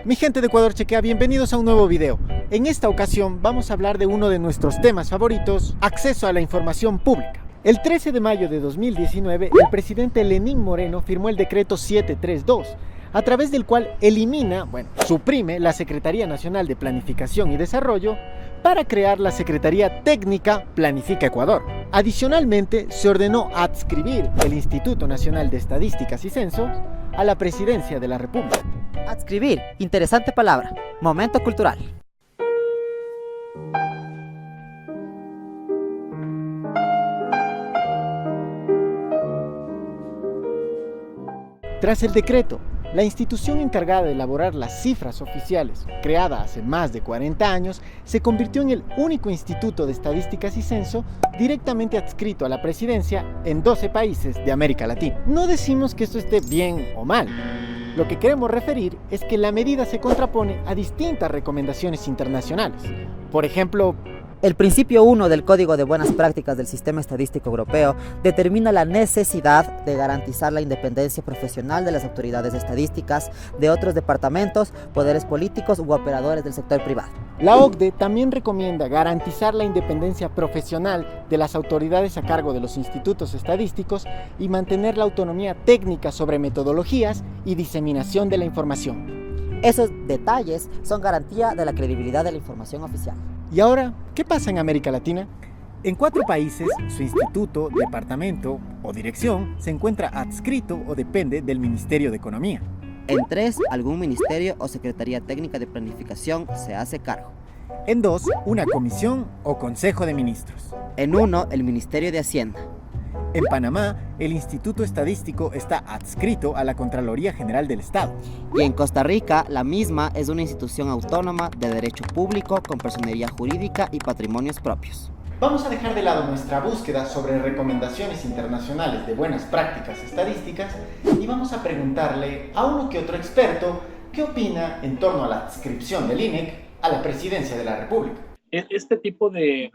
Mi gente de Ecuador Chequea, bienvenidos a un nuevo video. En esta ocasión vamos a hablar de uno de nuestros temas favoritos, acceso a la información pública. El 13 de mayo de 2019, el presidente Lenín Moreno firmó el decreto 732, a través del cual suprime la Secretaría Nacional de Planificación y Desarrollo para crear la Secretaría Técnica Planifica Ecuador. Adicionalmente, se ordenó adscribir el Instituto Nacional de Estadísticas y Censos a la Presidencia de la República. Adscribir, interesante palabra. Momento cultural. Tras el decreto, la institución encargada de elaborar las cifras oficiales, creada hace más de 40 años, se convirtió en el único instituto de estadísticas y censo directamente adscrito a la presidencia en 12 países de América Latina. No decimos que esto esté bien o mal. Lo que queremos referir es que la medida se contrapone a distintas recomendaciones internacionales. Por ejemplo, El principio 1 del Código de Buenas Prácticas del Sistema Estadístico Europeo determina la necesidad de garantizar la independencia profesional de las autoridades estadísticas, de otros departamentos, poderes políticos u operadores del sector privado. la OCDE también recomienda garantizar la independencia profesional de las autoridades a cargo de los institutos estadísticos y mantener la autonomía técnica sobre metodologías y diseminación de la información. Esos detalles son garantía de la credibilidad de la información oficial. ¿Y ahora qué pasa en América Latina? En 4 países, su instituto, departamento o dirección se encuentra adscrito o depende del Ministerio de Economía. En 3, algún ministerio o secretaría técnica de planificación se hace cargo. En 2, una comisión o consejo de ministros. En 1, el Ministerio de Hacienda. En Panamá, el Instituto Estadístico está adscrito a la Contraloría General del Estado. Y en Costa Rica, la misma es una institución autónoma de derecho público con personería jurídica y patrimonios propios. Vamos a dejar de lado nuestra búsqueda sobre recomendaciones internacionales de buenas prácticas estadísticas y vamos a preguntarle a uno que otro experto qué opina en torno a la adscripción del INEC a la Presidencia de la República. Este tipo de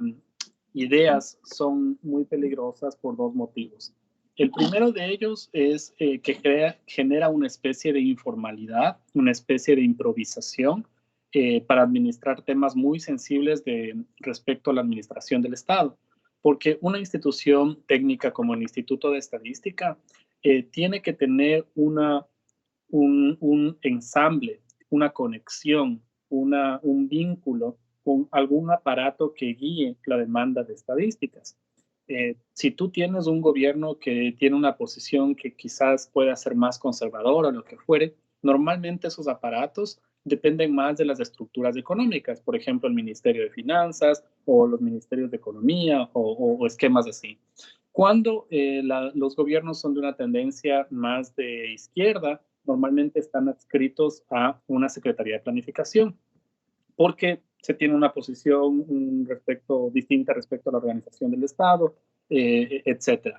ideas son muy peligrosas por 2 motivos. El primero de ellos es que genera una especie de informalidad, una especie de improvisación para administrar temas muy sensibles respecto a la administración del Estado. Porque una institución técnica como el Instituto de Estadística tiene que tener un ensamble, una conexión, un vínculo con algún aparato que guíe la demanda de estadísticas. Si tú tienes un gobierno que tiene una posición que quizás pueda ser más conservadora o lo que fuere, normalmente esos aparatos dependen más de las estructuras económicas, por ejemplo, el Ministerio de Finanzas o los Ministerios de Economía o esquemas así. Cuando los gobiernos son de una tendencia más de izquierda, normalmente están adscritos a una Secretaría de Planificación, porque se tiene una posición distinta respecto a la organización del Estado, etc.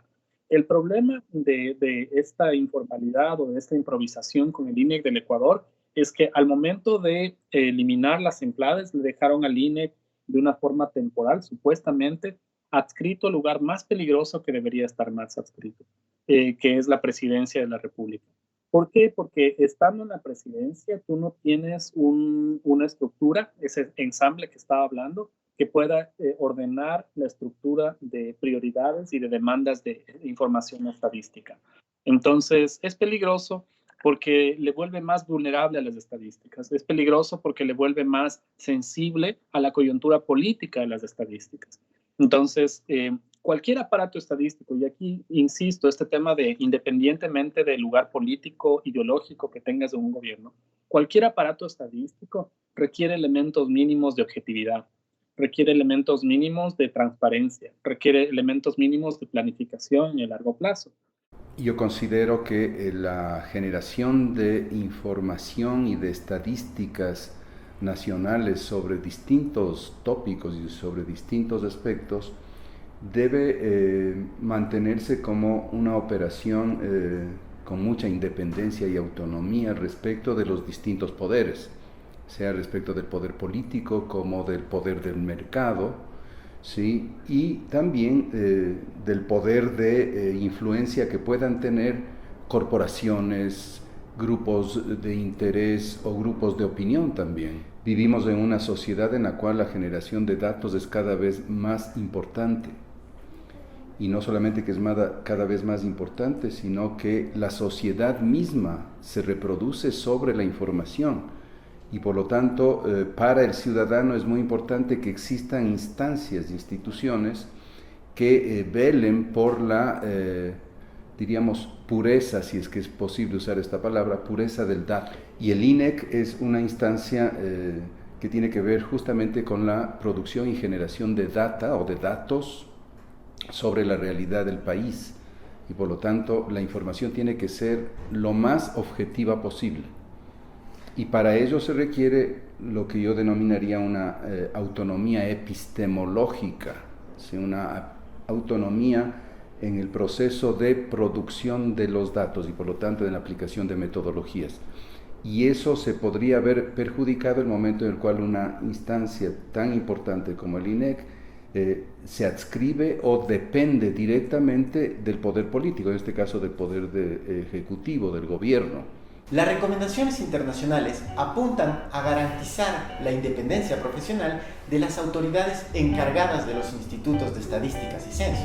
El problema de esta informalidad o de esta improvisación con el INEC del Ecuador es que al momento de eliminar las empleadas, le dejaron al INEC de una forma temporal, supuestamente, adscrito al lugar más peligroso que debería estar más adscrito, que es la Presidencia de la República. ¿Por qué? Porque estando en la presidencia, tú no tienes una estructura, ese ensamble que estaba hablando, que pueda ordenar la estructura de prioridades y de demandas de información estadística. Entonces, es peligroso porque le vuelve más vulnerable a las estadísticas. Es peligroso porque le vuelve más sensible a la coyuntura política de las estadísticas. Entonces, cualquier aparato estadístico, y aquí insisto, este tema de independientemente del lugar político, ideológico que tengas en un gobierno, cualquier aparato estadístico requiere elementos mínimos de objetividad, requiere elementos mínimos de transparencia, requiere elementos mínimos de planificación en el largo plazo. Yo considero que la generación de información y de estadísticas nacionales sobre distintos tópicos y sobre distintos aspectos debe mantenerse como una operación con mucha independencia y autonomía respecto de los distintos poderes, sea respecto del poder político como del poder del mercado, ¿sí? Y también del poder de influencia que puedan tener corporaciones, grupos de interés o grupos de opinión también. Vivimos en una sociedad en la cual la generación de datos es cada vez más importante. Y no solamente que es cada vez más importante, sino que la sociedad misma se reproduce sobre la información. Y por lo tanto, para el ciudadano es muy importante que existan instancias, instituciones que velen por la, diríamos, pureza, si es que es posible usar esta palabra, pureza del dato. Y el INEC es una instancia que tiene que ver justamente con la producción y generación de data o de datos sobre la realidad del país. Y por lo tanto, la información tiene que ser lo más objetiva posible. Y para ello se requiere lo que yo denominaría una autonomía epistemológica, ¿sí? Una autonomía en el proceso de producción de los datos y por lo tanto en la aplicación de metodologías. Y eso se podría haber perjudicado el momento en el cual una instancia tan importante como el INEC se adscribe o depende directamente del poder político, en este caso del poder ejecutivo, del gobierno. Las recomendaciones internacionales apuntan a garantizar la independencia profesional de las autoridades encargadas de los institutos de estadísticas y censo.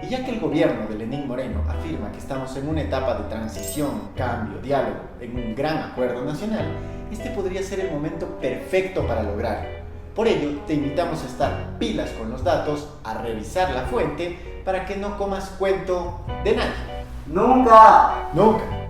Y ya que el gobierno de Lenín Moreno afirma que estamos en una etapa de transición, cambio, diálogo, en un gran acuerdo nacional, este podría ser el momento perfecto para lograrlo. Por ello, te invitamos a estar pilas con los datos, a revisar la fuente, para que no comas cuento de nadie. ¡Nunca! ¡Nunca!